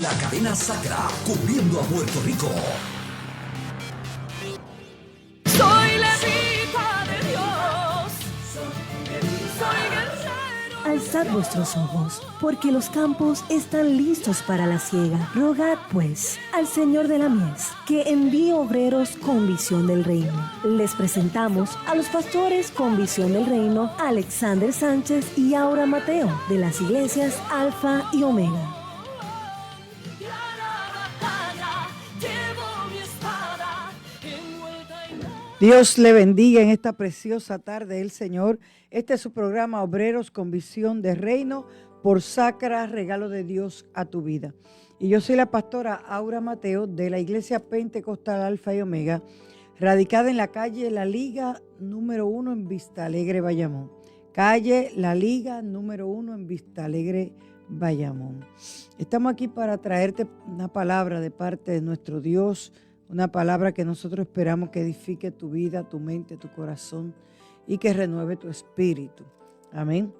La cadena Sacra, cubriendo a Puerto Rico. Soy levita de Dios, soy guerrero. Alzad vuestros ojos, porque los campos están listos para la siega. Rogad, pues, al Señor de la mies, que envíe obreros con visión del reino. Les presentamos a los pastores con visión del reino, Alexander Sánchez y Aura Mateo, de las iglesias Alfa y Omega. Dios le bendiga en esta preciosa tarde el Señor. Este es su programa Obreros con Visión de Reino por Sacra, regalo de Dios a tu vida. Y yo soy la pastora Aura Mateo de la Iglesia Pentecostal Alfa y Omega, radicada en la calle La Liga número 1 en Vista Alegre, Bayamón. Calle La Liga número 1 en Vista Alegre, Bayamón. Estamos aquí para traerte una palabra de parte de nuestro Dios, una palabra que nosotros esperamos que edifique tu vida, tu mente, tu corazón y que renueve tu espíritu. Amén.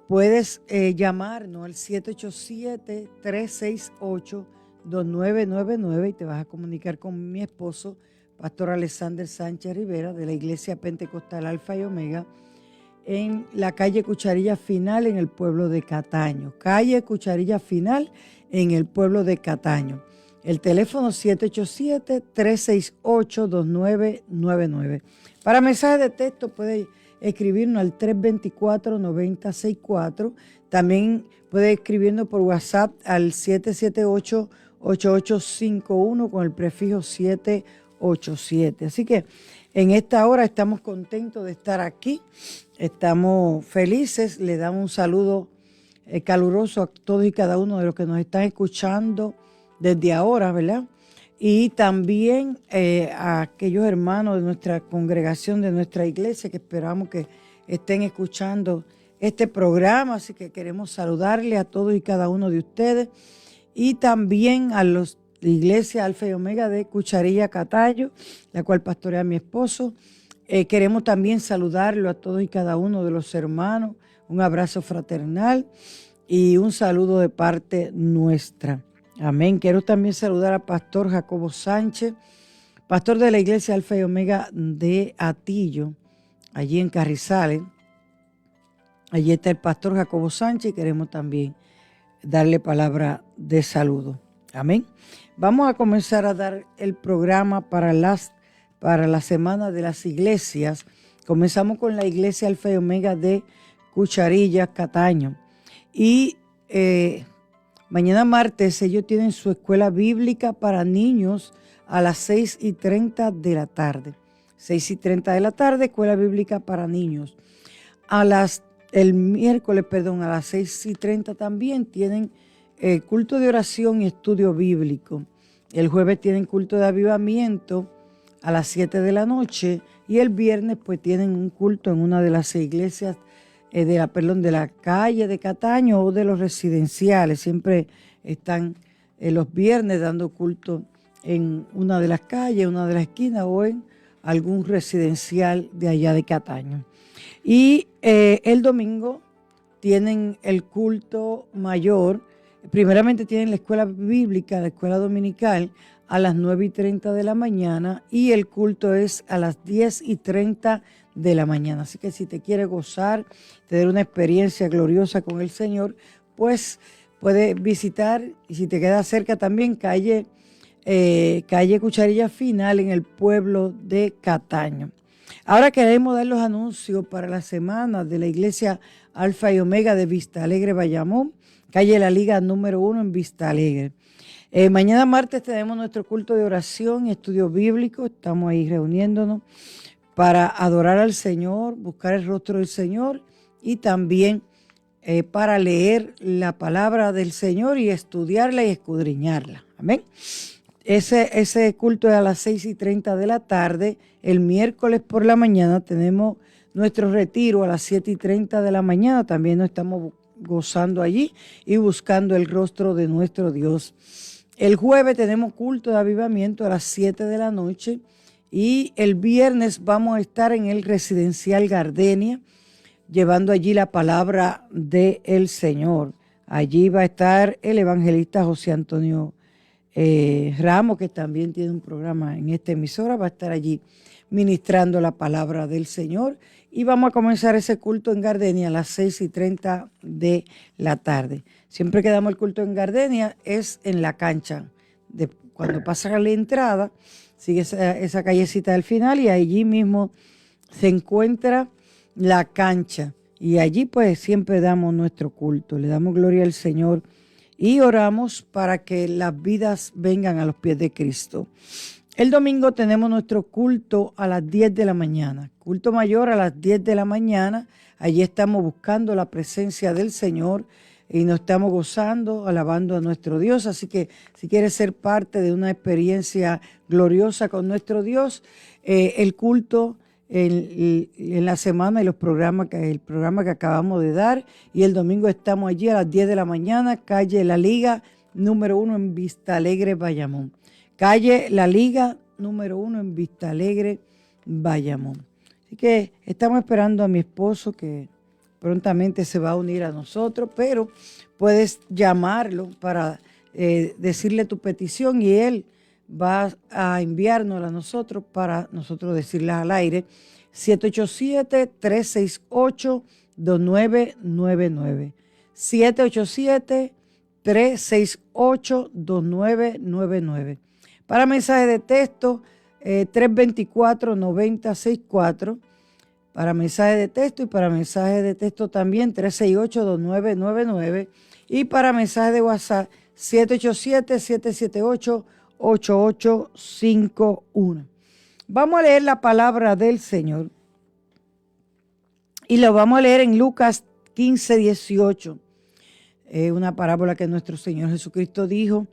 Puedes llamarnos al 787-368-2999 y te vas a comunicar con mi esposo, Pastor Alexander Sánchez Rivera, de la Iglesia Pentecostal Alfa y Omega, en la calle Cucharilla Final en el pueblo de Cataño. Calle Cucharilla Final en el pueblo de Cataño. El teléfono 787-368-2999. Para mensajes de texto puede escribirnos al 324-9064. También puede escribirnos por WhatsApp al 778-8851 con el prefijo 787. Así que en esta hora estamos contentos de estar aquí. Estamos felices. Le damos un saludo caluroso a todos y cada uno de los que nos están escuchando desde ahora, ¿verdad? Y también a aquellos hermanos de nuestra congregación, de nuestra iglesia, que esperamos que estén escuchando este programa. Así que queremos saludarle a todos y cada uno de ustedes. Y también a la iglesia Alfa y Omega de Cucharilla Cataño, la cual pastorea mi esposo. Queremos también saludarlo a todos y cada uno de los hermanos. Un abrazo fraternal y un saludo de parte nuestra. Amén. Quiero también saludar al pastor Jacobo Sánchez, pastor de la iglesia Alfa y Omega de Atillo, allí en Carrizales. Allí está el pastor Jacobo Sánchez y queremos también darle palabra de saludo. Amén. Vamos a comenzar a dar el programa para la semana de las iglesias. Comenzamos con la iglesia Alfa y Omega de Cucharilla, Cataño. Y mañana martes ellos tienen su escuela bíblica para niños a las 6:30 de la tarde. 6:30 de la tarde, escuela bíblica para niños. El miércoles, a las 6:30 también tienen culto de oración y estudio bíblico. El jueves tienen culto de avivamiento a las 7 de la noche y el viernes pues tienen un culto en una de las iglesias de la calle de Cataño o de los residenciales. Siempre están los viernes dando culto en una de las calles, una de las esquinas o en algún residencial de allá de Cataño. Y el domingo tienen el culto mayor. Primeramente tienen la escuela bíblica, la escuela dominical a las 9:30 de la mañana y el culto es a las 10:30 de la mañana. Así que si te quieres gozar, tener una experiencia gloriosa con el Señor, pues puedes visitar, y si te queda cerca también, calle Cucharilla Final en el pueblo de Cataño. Ahora queremos dar los anuncios para la semana de la iglesia Alfa y Omega de Vista Alegre, Bayamón, calle La Liga número 1 en Vista Alegre. Mañana martes tenemos nuestro culto de oración y estudio bíblico. Estamos ahí reuniéndonos para adorar al Señor, buscar el rostro del Señor y también para leer la palabra del Señor y estudiarla y escudriñarla. Amén. Ese culto es a las 6:30 de la tarde. El miércoles por la mañana tenemos nuestro retiro a las 7:30 de la mañana. También nos estamos gozando allí y buscando el rostro de nuestro Dios. El jueves tenemos culto de avivamiento a las 7 de la noche y el viernes vamos a estar en el residencial Gardenia llevando allí la palabra del Señor. Allí va a estar el evangelista José Antonio Ramos, que también tiene un programa en esta emisora, va a estar allí ministrando la palabra del Señor. Y vamos a comenzar ese culto en Gardenia a las 6:30 de la tarde. Siempre que damos el culto en Gardenia es en la cancha. Cuando pasa la entrada, sigue esa callecita del final y allí mismo se encuentra la cancha. Y allí pues siempre damos nuestro culto, le damos gloria al Señor y oramos para que las vidas vengan a los pies de Cristo. El domingo tenemos nuestro culto a las 10 de la mañana, culto mayor a las 10 de la mañana. Allí estamos buscando la presencia del Señor y nos estamos gozando, alabando a nuestro Dios. Así que si quieres ser parte de una experiencia gloriosa con nuestro Dios, el culto en la semana y el programa que acabamos de dar, y el domingo estamos allí a las 10 de la mañana, calle La Liga, número 1 en Vista Alegre, Bayamón. Calle La Liga, número 1 en Vista Alegre, Bayamón. Así que estamos esperando a mi esposo que prontamente se va a unir a nosotros, pero puedes llamarlo para decirle tu petición y él va a enviarnos a nosotros para nosotros decirla al aire. 787-368-2999. 787-368-2999. Para mensaje de texto, 324-9064. Para mensaje de texto y para mensaje de texto también, 368-2999. Y para mensaje de WhatsApp, 787-778-8851. Vamos a leer la palabra del Señor y lo vamos a leer en Lucas 15:18. Una parábola que nuestro Señor Jesucristo dijo.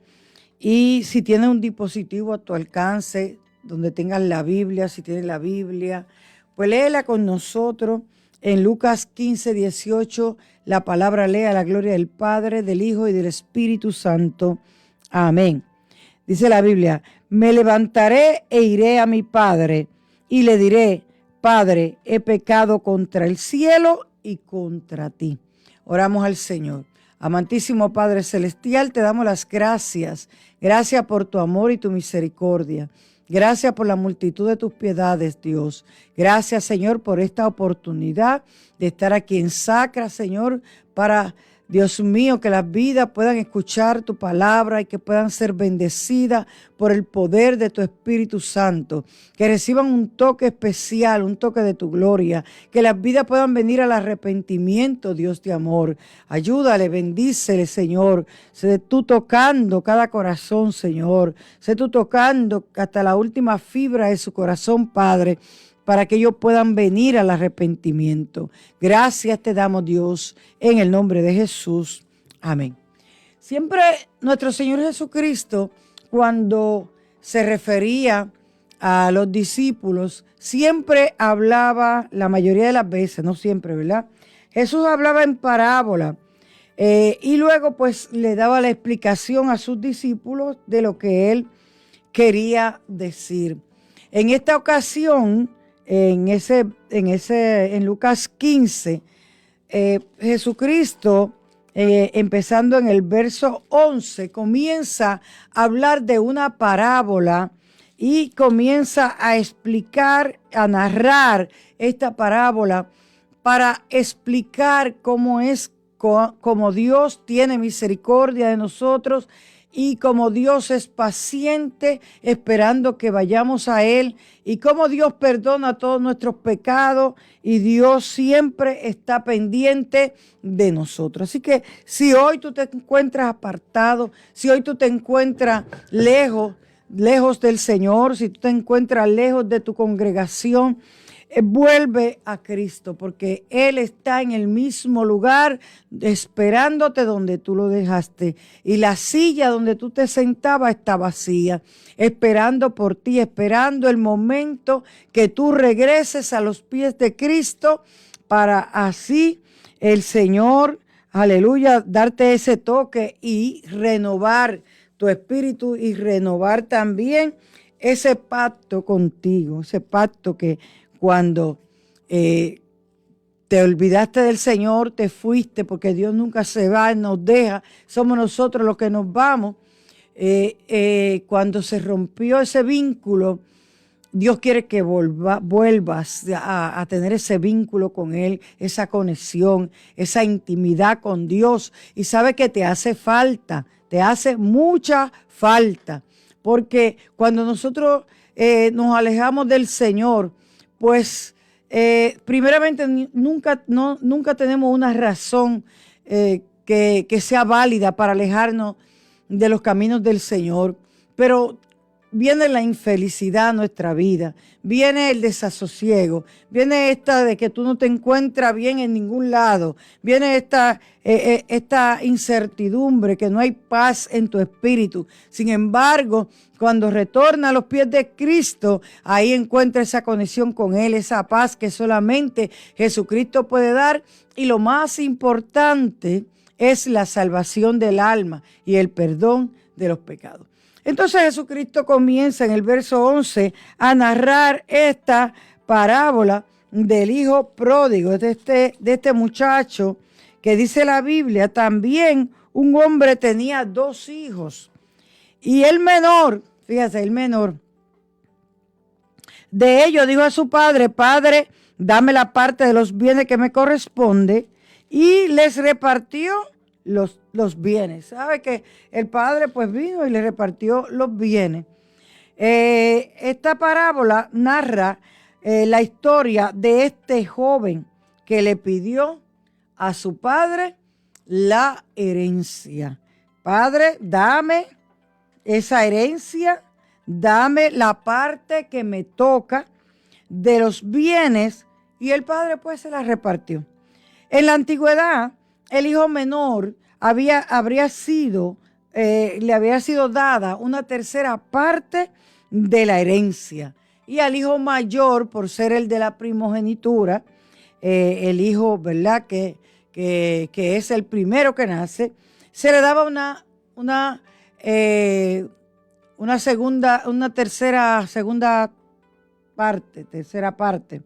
Y si tienes un dispositivo a tu alcance, donde tengas la Biblia, si tienes la Biblia, pues léela con nosotros. En Lucas 15:18, la palabra lee a la gloria del Padre, del Hijo y del Espíritu Santo. Amén. Dice la Biblia: me levantaré e iré a mi Padre y le diré: Padre, he pecado contra el cielo y contra ti. Oramos al Señor. Amantísimo Padre Celestial, te damos las gracias. Gracias por tu amor y tu misericordia. Gracias por la multitud de tus piedades, Dios. Gracias, Señor, por esta oportunidad de estar aquí en Sacra, Señor, para, Dios mío, que las vidas puedan escuchar tu palabra y que puedan ser bendecidas por el poder de tu Espíritu Santo. Que reciban un toque especial, un toque de tu gloria. Que las vidas puedan venir al arrepentimiento, Dios de amor. Ayúdale, bendícele, Señor. Sé tú tocando cada corazón, Señor. Sé tú tocando hasta la última fibra de su corazón, Padre, para que ellos puedan venir al arrepentimiento. Gracias te damos, Dios, en el nombre de Jesús. Amén. Siempre nuestro Señor Jesucristo, cuando se refería a los discípulos, siempre hablaba, la mayoría de las veces, no siempre, ¿verdad? Jesús hablaba en parábola y luego pues le daba la explicación a sus discípulos de lo que él quería decir. En esta ocasión, en Lucas 15, Jesucristo, empezando en el verso 11, comienza a hablar de una parábola y comienza a explicar, a narrar esta parábola para explicar cómo Dios tiene misericordia de nosotros y como Dios es paciente esperando que vayamos a Él y cómo Dios perdona todos nuestros pecados y Dios siempre está pendiente de nosotros. Así que si hoy tú te encuentras apartado, si hoy tú te encuentras lejos del Señor, si tú te encuentras lejos de tu congregación, vuelve a Cristo, porque Él está en el mismo lugar esperándote donde tú lo dejaste. Y la silla donde tú te sentabas está vacía, esperando por ti, esperando el momento que tú regreses a los pies de Cristo para así el Señor, aleluya, darte ese toque y renovar tu espíritu y renovar también ese pacto contigo, ese pacto que cuando te te olvidaste del Señor, te fuiste, porque Dios nunca se va, nos deja, somos nosotros los que nos vamos. Cuando se rompió ese vínculo, Dios quiere que vuelvas a tener ese vínculo con Él, esa conexión, esa intimidad con Dios. Y sabe que te hace falta, te hace mucha falta. Porque cuando nosotros nos alejamos del Señor, pues primeramente nunca tenemos una razón que sea válida para alejarnos de los caminos del Señor. Pero viene la infelicidad a nuestra vida, viene el desasosiego, viene esta de que tú no te encuentras bien en ningún lado, viene esta incertidumbre, que no hay paz en tu espíritu. Sin embargo, cuando retorna a los pies de Cristo, ahí encuentra esa conexión con Él, esa paz que solamente Jesucristo puede dar. Y lo más importante es la salvación del alma y el perdón de los pecados. Entonces Jesucristo comienza en el verso 11 a narrar esta parábola del hijo pródigo, de este muchacho que dice la Biblia. También un hombre tenía 2 hijos y el menor, fíjate, el menor de ellos dijo a su padre: Padre, dame la parte de los bienes que me corresponde, y les repartió los bienes. ¿Sabe que el padre pues vino y le repartió los bienes? Esta parábola narra la historia de este joven que le pidió a su padre la herencia. Padre, dame esa herencia, dame la parte que me toca de los bienes, y el padre pues se la repartió. En la antigüedad, el hijo menor le habría sido dada una tercera parte de la herencia. Y al hijo mayor, por ser el de la primogenitura, el hijo, ¿verdad?, que es el primero que nace, se le daba una tercera parte.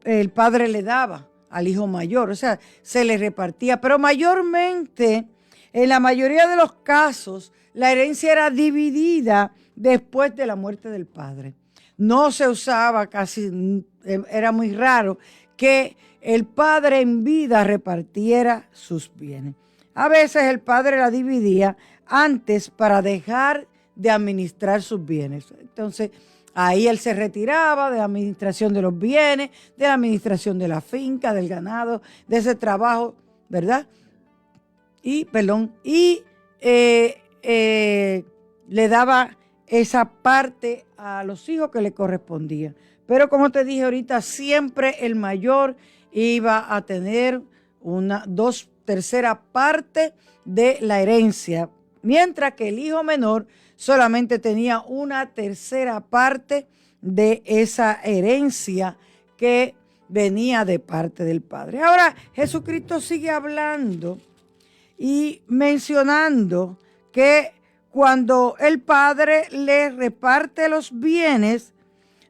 El padre le daba al hijo mayor, o sea, se le repartía, pero mayormente, en la mayoría de los casos, la herencia era dividida después de la muerte del padre. No se usaba casi, era muy raro que el padre en vida repartiera sus bienes. A veces el padre la dividía antes para dejar de administrar sus bienes. Entonces, ahí él se retiraba de la administración de los bienes, de la administración de la finca, del ganado, de ese trabajo, ¿verdad? Y le daba esa parte a los hijos que le correspondía. Pero como te dije ahorita, siempre el mayor iba a tener una 2/3 parte de la herencia, mientras que el hijo menor solamente tenía 1/3 parte de esa herencia que venía de parte del padre. Ahora, Jesucristo sigue hablando y mencionando que cuando el padre le reparte los bienes,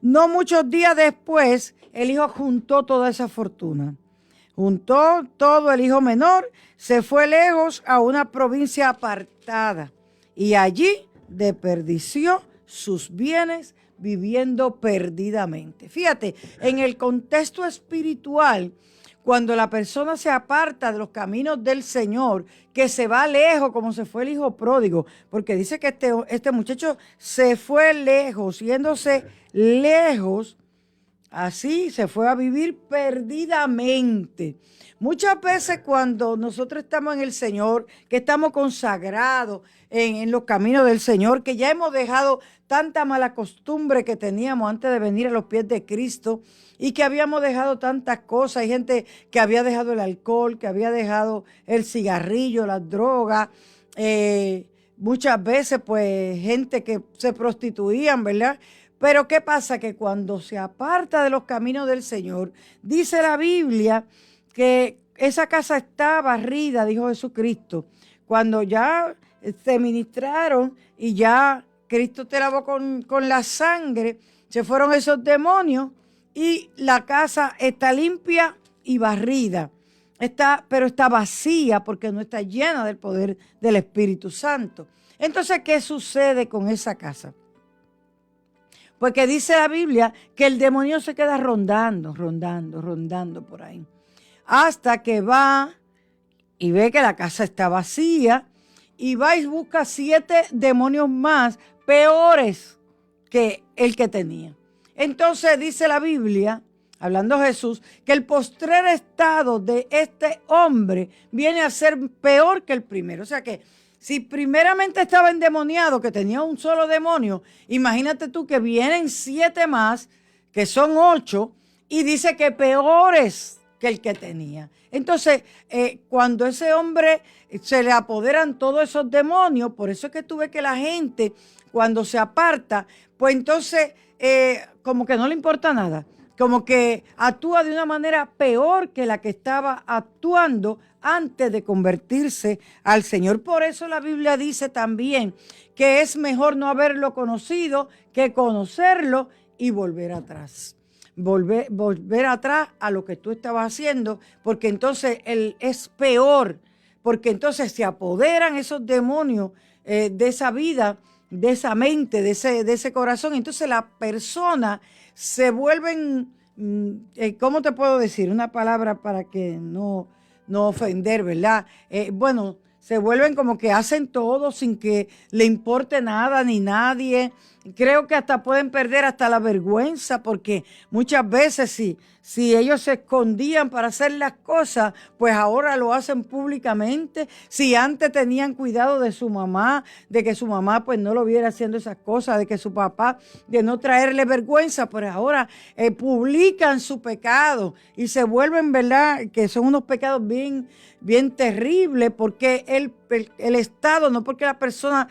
no muchos días después, el hijo juntó toda esa fortuna. Juntó todo el hijo menor, se fue lejos a una provincia apartada y allí desperdició sus bienes viviendo perdidamente. Fíjate, en el contexto espiritual, cuando la persona se aparta de los caminos del Señor, que se va lejos, como se fue el hijo pródigo, porque dice que este muchacho se fue lejos, yéndose lejos, así se fue a vivir perdidamente. Muchas veces cuando nosotros estamos en el Señor, que estamos consagrados en los caminos del Señor, que ya hemos dejado tanta mala costumbre que teníamos antes de venir a los pies de Cristo y que habíamos dejado tantas cosas. Hay gente que había dejado el alcohol, que había dejado el cigarrillo, las drogas, muchas veces pues gente que se prostituían, ¿verdad? Pero ¿qué pasa? Que cuando se aparta de los caminos del Señor, dice la Biblia que esa casa está barrida, dijo Jesucristo. Cuando ya se ministraron y ya Cristo te lavó con la sangre, se fueron esos demonios y la casa está limpia y barrida. Pero está vacía porque no está llena del poder del Espíritu Santo. Entonces, ¿qué sucede con esa casa? Porque dice la Biblia que el demonio se queda rondando por ahí. Hasta que va y ve que la casa está vacía y va y busca 7 demonios más peores que el que tenía. Entonces dice la Biblia, hablando Jesús, que el postrer estado de este hombre viene a ser peor que el primero. O sea que si primeramente estaba endemoniado, que tenía un solo demonio, imagínate tú que vienen 7 más, que son 8, y dice que peores que el que tenía. Entonces, cuando ese hombre se le apoderan todos esos demonios, por eso es que tú ves que la gente, cuando se aparta, pues entonces como que no le importa nada. Como que actúa de una manera peor que la que estaba actuando antes de convertirse al Señor. Por eso la Biblia dice también que es mejor no haberlo conocido que conocerlo y volver atrás. Volver atrás a lo que tú estabas haciendo, porque entonces él es peor, porque entonces se apoderan esos demonios de esa vida, de esa mente, de ese corazón. Entonces la persona se vuelven, ¿cómo te puedo decir? Una palabra para que no ofender, ¿verdad? Se vuelven como que hacen todo sin que le importe nada ni nadie. Creo que hasta pueden perder hasta la vergüenza, porque muchas veces si ellos se escondían para hacer las cosas, pues ahora lo hacen públicamente. Si antes tenían cuidado de su mamá, de que su mamá pues no lo viera haciendo esas cosas, de que su papá, de no traerle vergüenza, pues ahora publican su pecado y se vuelven, ¿verdad? Que son unos pecados bien, bien terribles, porque el Estado, no porque la persona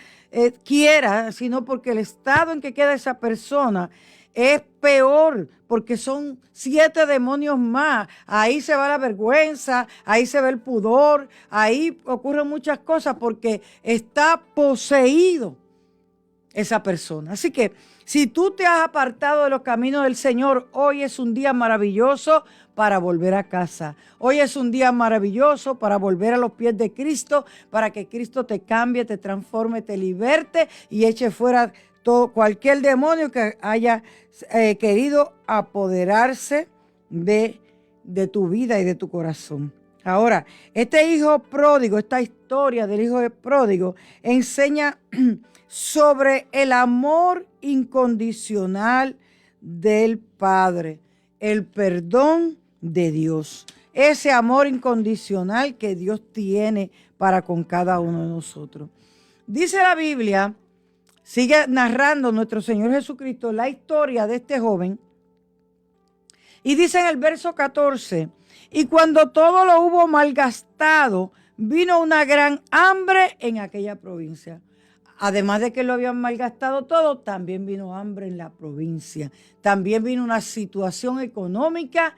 quiera, sino porque el estado en que queda esa persona es peor, porque son 7 demonios más. Ahí se va la vergüenza, ahí se ve el pudor, ahí ocurren muchas cosas porque está poseído esa persona. Así que si tú te has apartado de los caminos del Señor, hoy es un día maravilloso para volver a casa. Hoy es un día maravilloso para volver a los pies de Cristo, para que Cristo te cambie, te transforme, te liberte y eche fuera cualquier demonio que haya querido apoderarse de tu vida y de tu corazón. Ahora, este hijo pródigo, esta historia del hijo pródigo enseña sobre el amor incondicional del Padre, el perdón de Dios, ese amor incondicional que Dios tiene para con cada uno de nosotros. Dice la Biblia, sigue narrando nuestro Señor Jesucristo la historia de este joven, y dice en el verso 14, y cuando todo lo hubo malgastado, vino una gran hambre en aquella provincia. Además de que lo habían malgastado todo, también vino hambre en la provincia. También vino una situación económica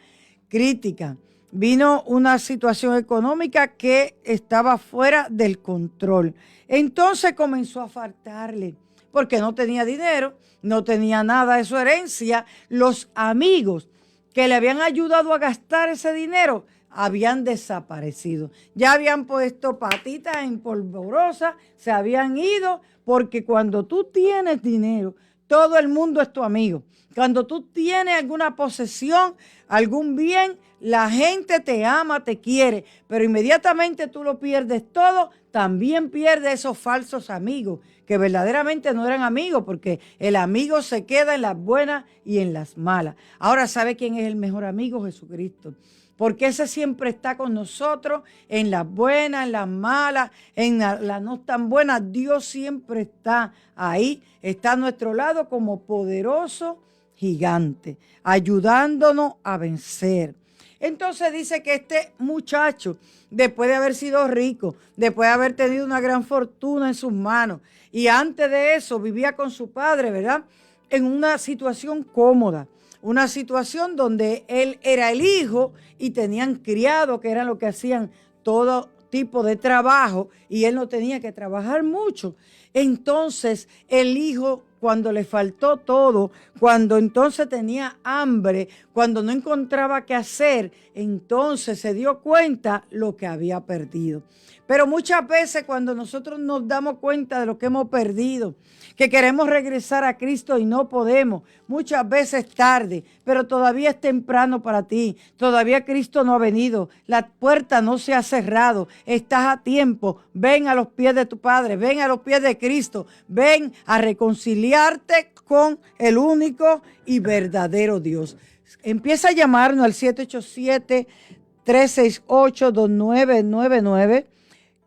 crítica. Vino una situación económica que estaba fuera del control. Entonces comenzó a faltarle, porque no tenía dinero, no tenía nada de su herencia. Los amigos que le habían ayudado a gastar ese dinero habían desaparecido. Ya habían puesto patitas en polvorosa, se habían ido, porque cuando tú tienes dinero, todo el mundo es tu amigo. Cuando tú tienes alguna posesión, algún bien, la gente te ama, te quiere, pero inmediatamente tú lo pierdes todo, también pierdes esos falsos amigos, que verdaderamente no eran amigos, porque el amigo se queda en las buenas y en las malas. Ahora, ¿sabe quién es el mejor amigo? Jesucristo. Porque ese siempre está con nosotros en las buenas, en las malas, en las no tan buenas. Dios siempre está ahí, está a nuestro lado como poderoso gigante, ayudándonos a vencer. Entonces dice que este muchacho, después de haber sido rico, después de haber tenido una gran fortuna en sus manos, y antes de eso vivía con su padre, ¿verdad? En una situación cómoda. Una situación donde él era el hijo y tenían criados que eran los que hacían todo tipo de trabajo y él no tenía que trabajar mucho. Entonces el hijo, cuando le faltó todo, cuando entonces tenía hambre, cuando no encontraba qué hacer, entonces se dio cuenta lo que había perdido. Pero muchas veces cuando nosotros nos damos cuenta de lo que hemos perdido, que queremos regresar a Cristo y no podemos, muchas veces tarde, pero todavía es temprano para ti, todavía Cristo no ha venido, la puerta no se ha cerrado, estás a tiempo, ven a los pies de tu Padre, ven a los pies de Cristo, ven a reconciliarte con el único y verdadero Dios. Empieza a llamarnos al 787-368-2999,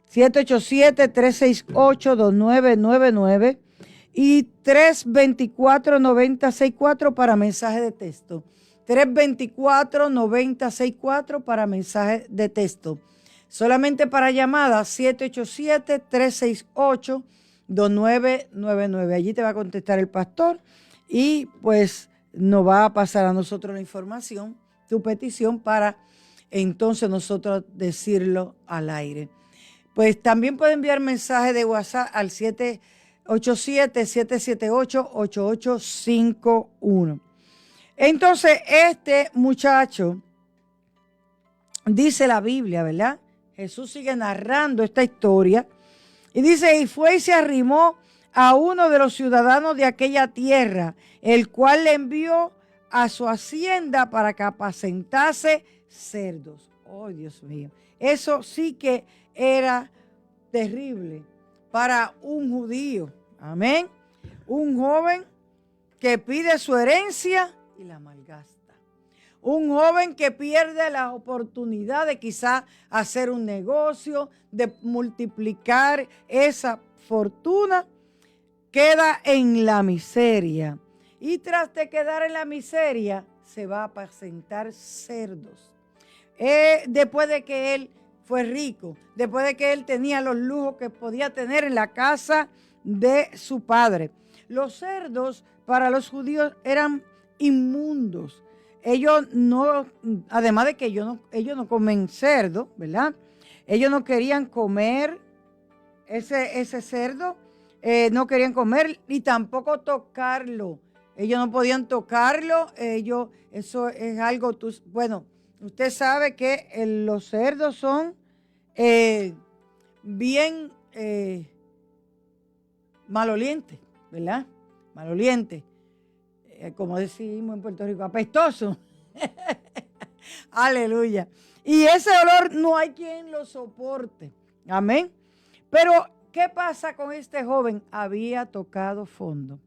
787-368-2999 y 324-9064 para mensaje de texto. 324-9064 para mensaje de texto. Solamente para llamadas 787-368-2999. Allí te va a contestar el pastor y pues nos va a pasar a nosotros la información, tu petición, para entonces nosotros decirlo al aire. Pues también puede enviar mensaje de WhatsApp al 787-778-8851. Entonces, este muchacho, dice la Biblia, ¿verdad? Jesús sigue narrando esta historia y dice, y fue y se arrimó a uno de los ciudadanos de aquella tierra, el cual le envió a su hacienda para que apacentase cerdos. Oh, Dios mío. Eso sí que era terrible para un judío. Amén. Un joven que pide su herencia y la malgasta. Un joven que pierde la oportunidad de quizá hacer un negocio, de multiplicar esa fortuna, queda en la miseria. Y tras de quedar en la miseria, se va a apacentar cerdos. Después de que él fue rico, después de que él tenía los lujos que podía tener en la casa de su padre. Los cerdos para los judíos eran inmundos. Ellos no, además de que ellos no comen cerdo, ¿verdad? Ellos no querían comer ese cerdo, no querían comer y tampoco tocarlo. Ellos no podían tocarlo, eso es algo, bueno, usted sabe que los cerdos son bien malolientes, ¿verdad? Malolientes. Como decimos en Puerto Rico, apestosos. Aleluya. Y ese olor no hay quien lo soporte. Amén. Pero, ¿qué pasa con este joven? Había tocado fondo.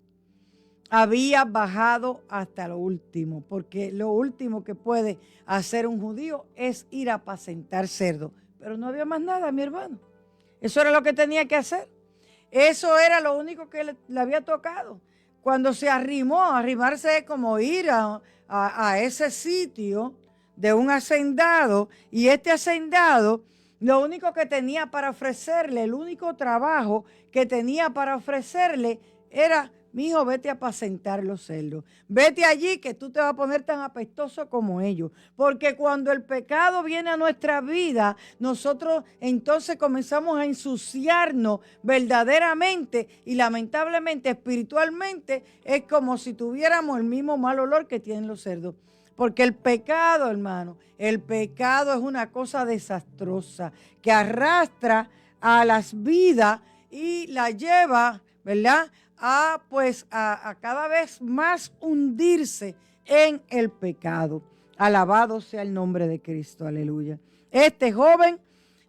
Había bajado hasta lo último, porque lo último que puede hacer un judío es ir a apacentar cerdo. Pero no había más nada, mi hermano. Eso era lo que tenía que hacer. Eso era lo único que le había tocado. Cuando se arrimó, arrimarse es como ir a ese sitio de un hacendado, y este hacendado, lo único que tenía para ofrecerle, el único trabajo que tenía para ofrecerle era: mijo, vete a apacentar los cerdos. Vete allí que tú te vas a poner tan apestoso como ellos. Porque cuando el pecado viene a nuestra vida, nosotros entonces comenzamos a ensuciarnos verdaderamente y lamentablemente espiritualmente es como si tuviéramos el mismo mal olor que tienen los cerdos. Porque el pecado, hermano, el pecado es una cosa desastrosa que arrastra a las vidas y la lleva, ¿verdad?, a cada vez más hundirse en el pecado. Alabado sea el nombre de Cristo, aleluya. Este joven,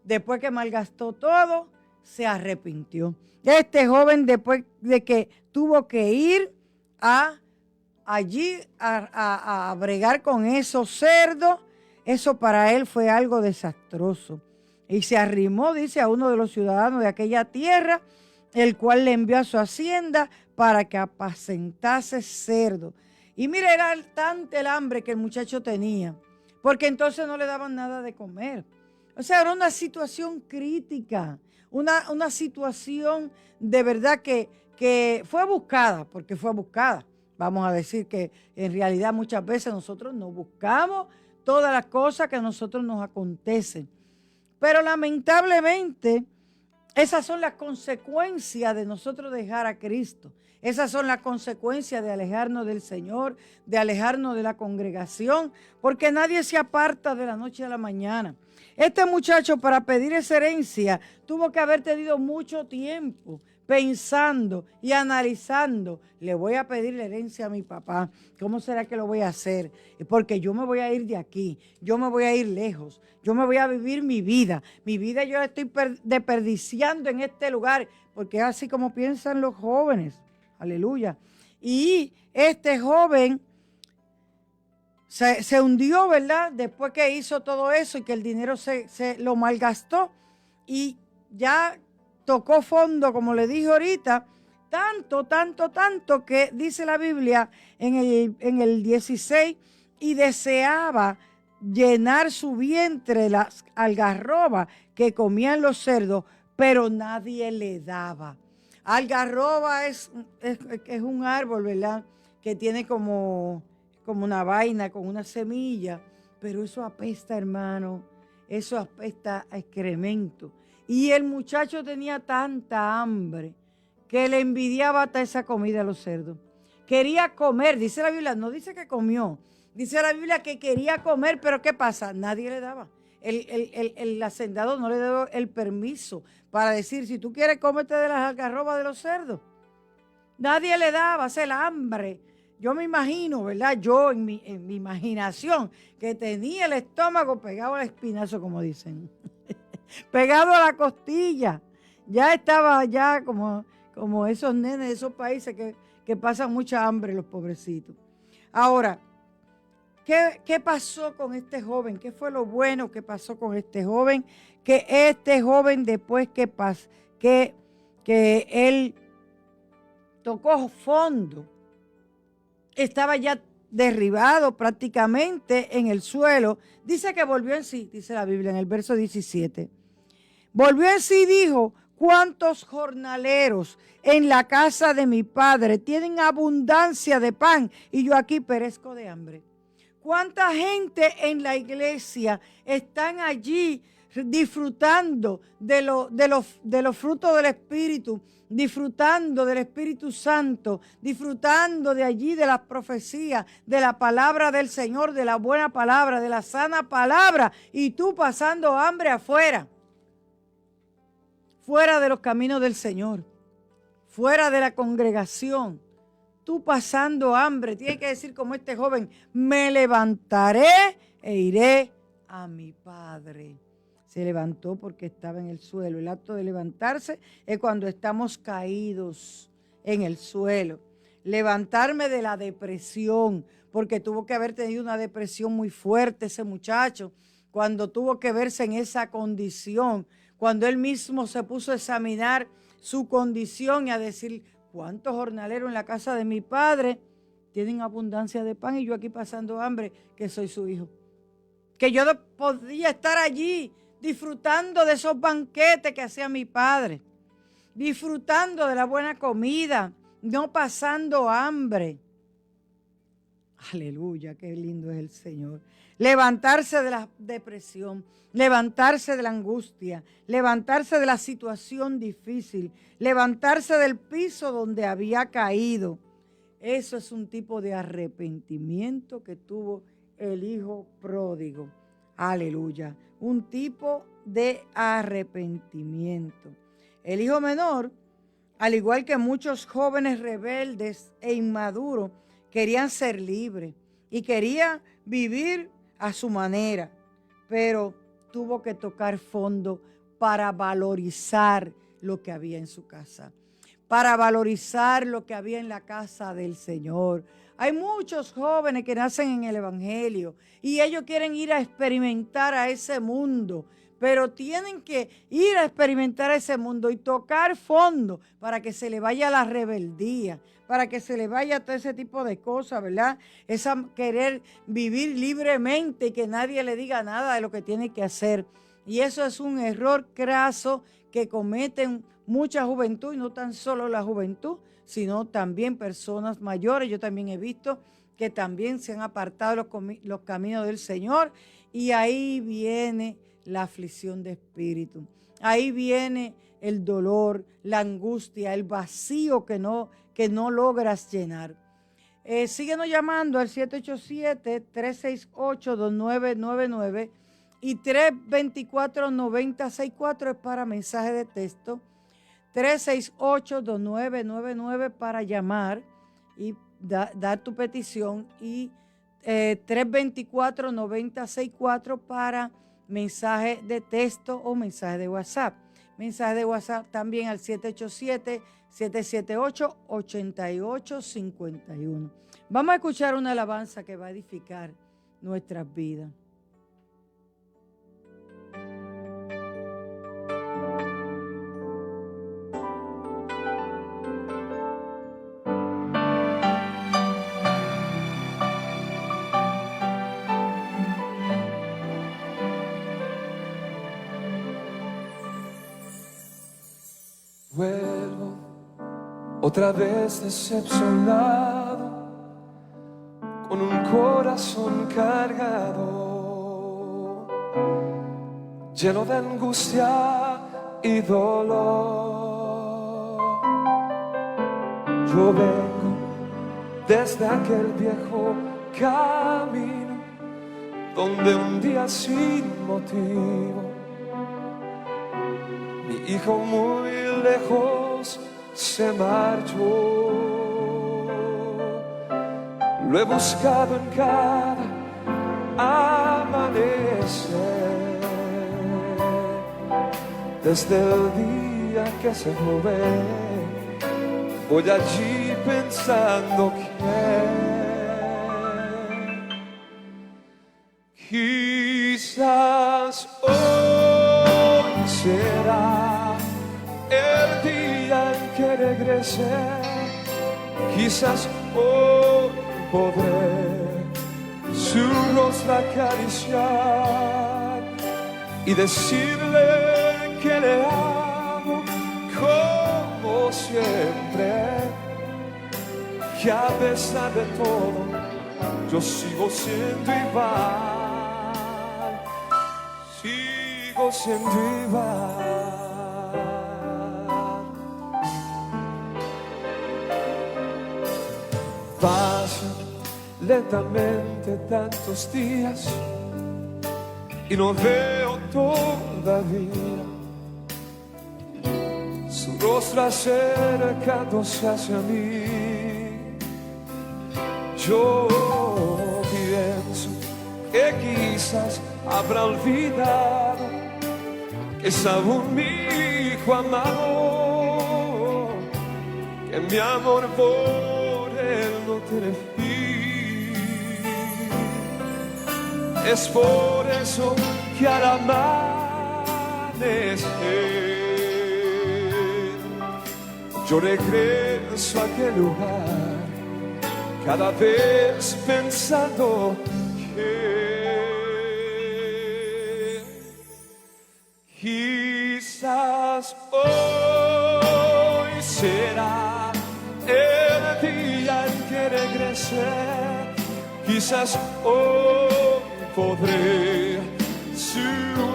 después que malgastó todo, se arrepintió. Este joven, después de que tuvo que ir allí a bregar con esos cerdos, eso para él fue algo desastroso. Y se arrimó, dice, a uno de los ciudadanos de aquella tierra, el cual le envió a su hacienda para que apacentase cerdo. Y mire, era tanta el hambre que el muchacho tenía, porque entonces no le daban nada de comer. O sea, era una situación crítica, una situación de verdad que fue buscada, porque fue buscada. Vamos a decir que en realidad muchas veces nosotros no buscamos todas las cosas que a nosotros nos acontecen. Pero lamentablemente Esas son las consecuencias de nosotros dejar a Cristo. Esas son las consecuencias de alejarnos del Señor, de alejarnos de la congregación, porque nadie se aparta de la noche a la mañana. Este muchacho, para pedir esa herencia, tuvo que haber tenido mucho tiempo pensando y analizando. Le voy a pedir la herencia a mi papá. ¿Cómo será que lo voy a hacer? Porque yo me voy a ir de aquí. Yo me voy a ir lejos. Yo me voy a vivir mi vida. Mi vida yo la estoy desperdiciando en este lugar. Porque es así como piensan los jóvenes. Aleluya. Y este joven se hundió, ¿verdad? Después que hizo todo eso y que el dinero se lo malgastó. Y ya tocó fondo, como le dije ahorita, tanto que dice la Biblia en el 16, y deseaba llenar su vientre las algarrobas que comían los cerdos, pero nadie le daba. Algarroba es un árbol, ¿verdad? Que tiene como una vaina con una semilla, pero eso apesta, hermano, eso apesta a excremento. Y el muchacho tenía tanta hambre que le envidiaba hasta esa comida a los cerdos. Quería comer, dice la Biblia, no dice que comió, dice la Biblia que quería comer, pero ¿qué pasa? Nadie le daba. El hacendado no le dio el permiso para decir, si tú quieres, cómete de las algarrobas de los cerdos. Nadie le daba, hace el hambre. Yo me imagino, ¿verdad? Yo en mi imaginación, que tenía el estómago pegado al espinazo, como dicen. Pegado a la costilla. Ya estaba ya como esos nenes de esos países que pasan mucha hambre, los pobrecitos. Ahora, ¿qué pasó con este joven? ¿Qué fue lo bueno que pasó con este joven? Que este joven, después que él tocó fondo, estaba ya derribado prácticamente en el suelo, dice que volvió en sí, dice la Biblia en el verso 17. Volvió en sí y dijo, ¿cuántos jornaleros en la casa de mi padre tienen abundancia de pan y yo aquí perezco de hambre? ¿Cuánta gente en la iglesia están allí disfrutando de los frutos del Espíritu, disfrutando del Espíritu Santo, disfrutando de allí de las profecías, de la palabra del Señor, de la buena palabra, de la sana palabra, y tú pasando hambre afuera, fuera de los caminos del Señor, fuera de la congregación, tú pasando hambre? Tienes que decir como este joven, me levantaré e iré a mi Padre. Se levantó porque estaba en el suelo. El acto de levantarse es cuando estamos caídos en el suelo. Levantarme de la depresión, porque tuvo que haber tenido una depresión muy fuerte ese muchacho, cuando tuvo que verse en esa condición, cuando él mismo se puso a examinar su condición y a decir, ¿cuántos jornaleros en la casa de mi padre tienen abundancia de pan y yo aquí pasando hambre, que soy su hijo? Que yo podía estar allí disfrutando de esos banquetes que hacía mi padre, disfrutando de la buena comida, no pasando hambre. Aleluya, qué lindo es el Señor. Levantarse de la depresión, levantarse de la angustia, levantarse de la situación difícil, levantarse del piso donde había caído. Eso es un tipo de arrepentimiento que tuvo el hijo pródigo. Aleluya, un tipo de arrepentimiento. El hijo menor, al igual que muchos jóvenes rebeldes e inmaduros, querían ser libres y querían vivir a su manera, pero tuvo que tocar fondo para valorizar lo que había en su casa, para valorizar lo que había en la casa del Señor. Hay muchos jóvenes que nacen en el Evangelio y ellos quieren ir a experimentar a ese mundo, pero tienen que ir a experimentar ese mundo y tocar fondo para que se le vaya la rebeldía, para que se le vaya todo ese tipo de cosas, ¿verdad? Esa querer vivir libremente y que nadie le diga nada de lo que tiene que hacer. Y eso es un error craso que cometen mucha juventud, y no tan solo la juventud, sino también personas mayores. Yo también he visto que también se han apartado los caminos del Señor, y ahí viene la aflicción de espíritu. Ahí viene el dolor, la angustia, el vacío que no logras llenar. Síguenos llamando al 787-368-2999 y 324-9064 es para mensaje de texto. 368-2999 para llamar y dar tu petición y 324-9064 para mensaje de texto o mensaje de WhatsApp. Mensaje de WhatsApp también al 787-778-8851. Vamos a escuchar una alabanza que va a edificar nuestras vidas. Vuelvo otra vez decepcionado, con un corazón cargado, lleno de angustia y dolor. Yo vengo desde aquel viejo camino, donde un día sin motivo mi hijo muy lejos se marchó. Lo he buscado en cada amanecer, desde el día que se fue. Voy allí pensando que quizás hoy será el día en que regrese. Quizás hoy podré su rostro acariciar y decirle que le amo como siempre, que a pesar de todo yo sigo siendo igual, sigo siendo igual. Pasan lentamente tantos días y no veo todavía su rostro acercándose hacia mí. Yo pienso que quizás habrá olvidado que es aún mi hijo amado, que mi amor por él no tiene fin. Es por eso que al amanecer yo regreso a aquel lugar, cada vez pensando que quizás hoy será el día en que regrese. Quizás hoy podré su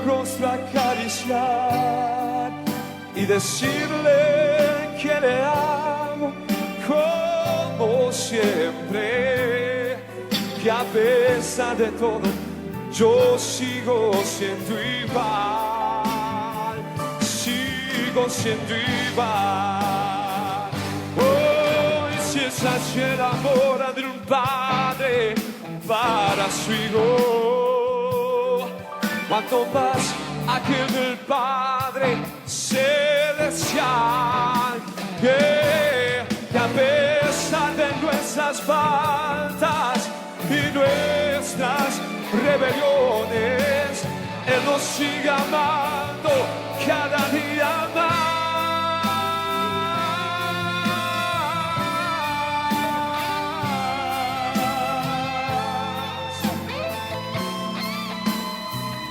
rostro acariciar y decirle que le amo como siempre, que a pesar de todo yo sigo siendo igual, sigo siendo igual. Hoy si es así el amor de un padre para su hijo, cuanto más aquel del Padre celestial, que a pesar de nuestras faltas y nuestras rebeliones, Él nos sigue amando cada día más.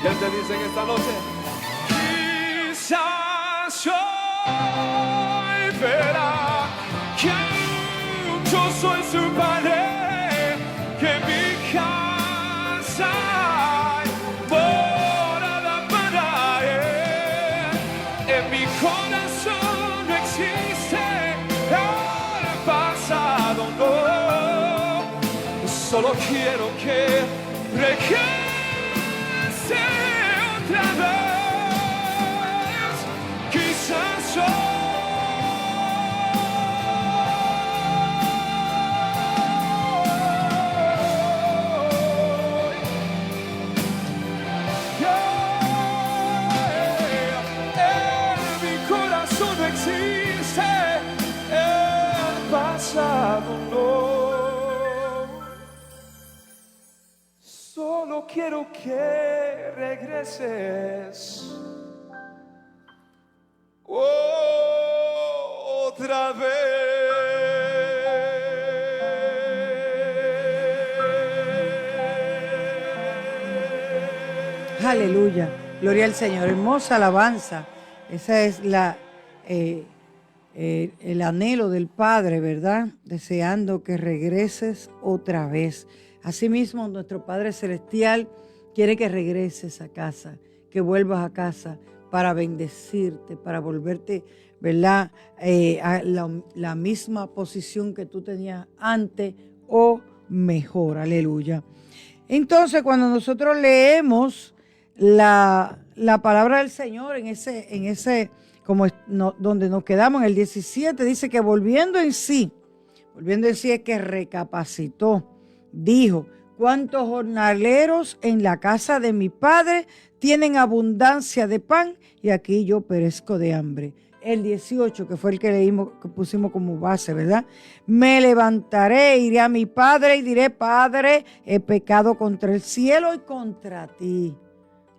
Y Él te dice en esta noche, quizás hoy verá que aún yo soy su padre, que mi casa hay morada para él, en mi corazón quiero que regrese otra vez. Quizás solo quiero que regreses otra vez. Aleluya, gloria al Señor, hermosa alabanza. Esa es el anhelo del Padre, ¿verdad? Deseando que regreses otra vez. Asimismo, nuestro Padre Celestial quiere que regreses a casa, que vuelvas a casa para bendecirte, para volverte, ¿verdad? A la misma posición que tú tenías antes o mejor. Aleluya. Entonces, cuando nosotros leemos la palabra del Señor en ese donde nos quedamos en el 17, dice que volviendo en sí es que recapacitó. Dijo, ¿cuántos jornaleros en la casa de mi padre tienen abundancia de pan y aquí yo perezco de hambre? El 18, que fue el que leímos, que pusimos como base, ¿verdad? Me levantaré, iré a mi padre y diré, Padre, he pecado contra el cielo y contra ti.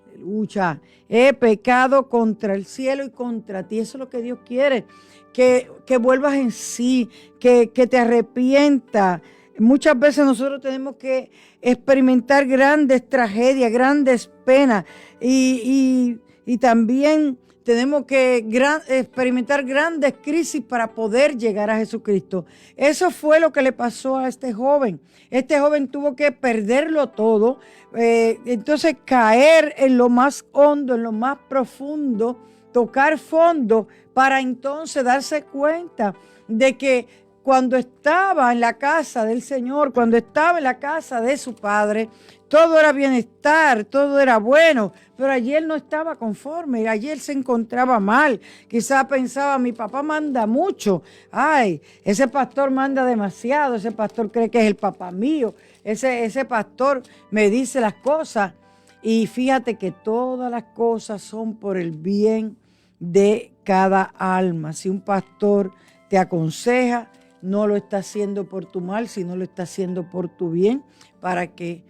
Aleluya. He pecado contra el cielo y contra ti. Eso es lo que Dios quiere, que vuelvas en sí, que te arrepientas. Muchas veces nosotros tenemos que experimentar grandes tragedias, grandes penas y también tenemos que experimentar grandes crisis para poder llegar a Jesucristo. Eso fue lo que le pasó a este joven. Este joven tuvo que perderlo todo, entonces caer en lo más hondo, en lo más profundo, tocar fondo para entonces darse cuenta de que cuando estaba en la casa del Señor, cuando estaba en la casa de su padre, todo era bienestar, todo era bueno, pero allí él no estaba conforme, allí él se encontraba mal. Quizás pensaba, mi papá manda mucho, ay, ese pastor manda demasiado, ese pastor cree que es el papá mío, ese pastor me dice las cosas. Y fíjate que todas las cosas son por el bien de cada alma. Si un pastor te aconseja, no lo está haciendo por tu mal, sino lo está haciendo por tu bien, para que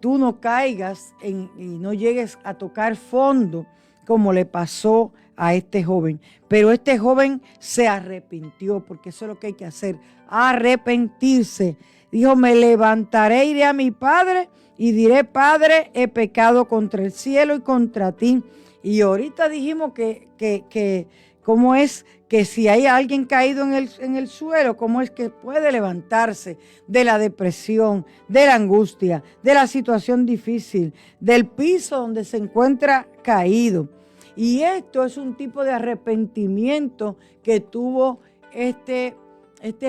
tú no caigas y no llegues a tocar fondo como le pasó a este joven. Pero este joven se arrepintió, porque eso es lo que hay que hacer, arrepentirse. Dijo, me levantaré, iré a mi padre y diré, Padre, he pecado contra el cielo y contra ti. Y ahorita dijimos que cómo es que si hay alguien caído en el suelo, cómo es que puede levantarse de la depresión, de la angustia, de la situación difícil, del piso donde se encuentra caído. Y esto es un tipo de arrepentimiento que tuvo este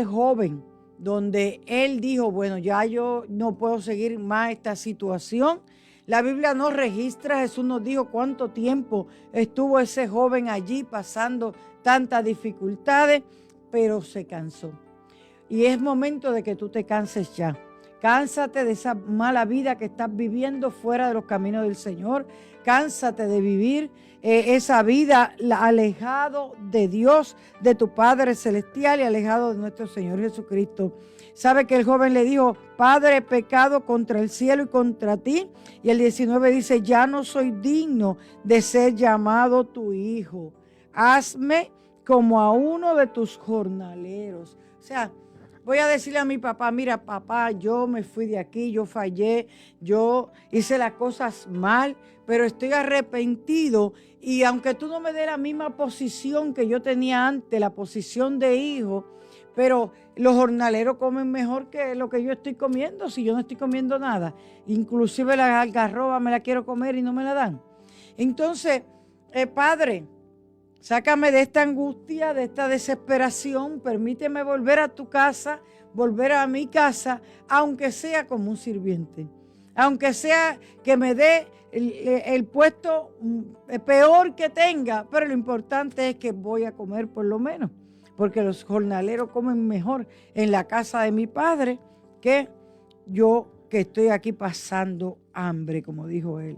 joven, donde él dijo, bueno, ya yo no puedo seguir más esta situación. La Biblia no registra, Jesús nos dijo cuánto tiempo estuvo ese joven allí pasando tantas dificultades, pero se cansó. Y es momento de que tú te canses ya. Cánsate de esa mala vida que estás viviendo fuera de los caminos del Señor. Cánsate de vivir esa vida alejado de Dios, de tu Padre Celestial y alejado de nuestro Señor Jesucristo. ¿Sabe que el joven le dijo, Padre, he pecado contra el cielo y contra ti? Y el 19 dice, ya no soy digno de ser llamado tu hijo. Hazme como a uno de tus jornaleros. O sea, voy a decirle a mi papá, mira papá, yo me fui de aquí, yo fallé, yo hice las cosas mal, pero estoy arrepentido y aunque tú no me des la misma posición que yo tenía antes, la posición de hijo, pero los jornaleros comen mejor que lo que yo estoy comiendo, si yo no estoy comiendo nada. Inclusive la algarroba me la quiero comer y no me la dan. Entonces, Padre, Sácame de esta angustia, de esta desesperación. Permíteme volver a tu casa, volver a mi casa, aunque sea como un sirviente. Aunque sea que me dé el puesto peor que tenga, pero lo importante es que voy a comer por lo menos, porque los jornaleros comen mejor en la casa de mi padre que yo, que estoy aquí pasando hambre, como dijo él.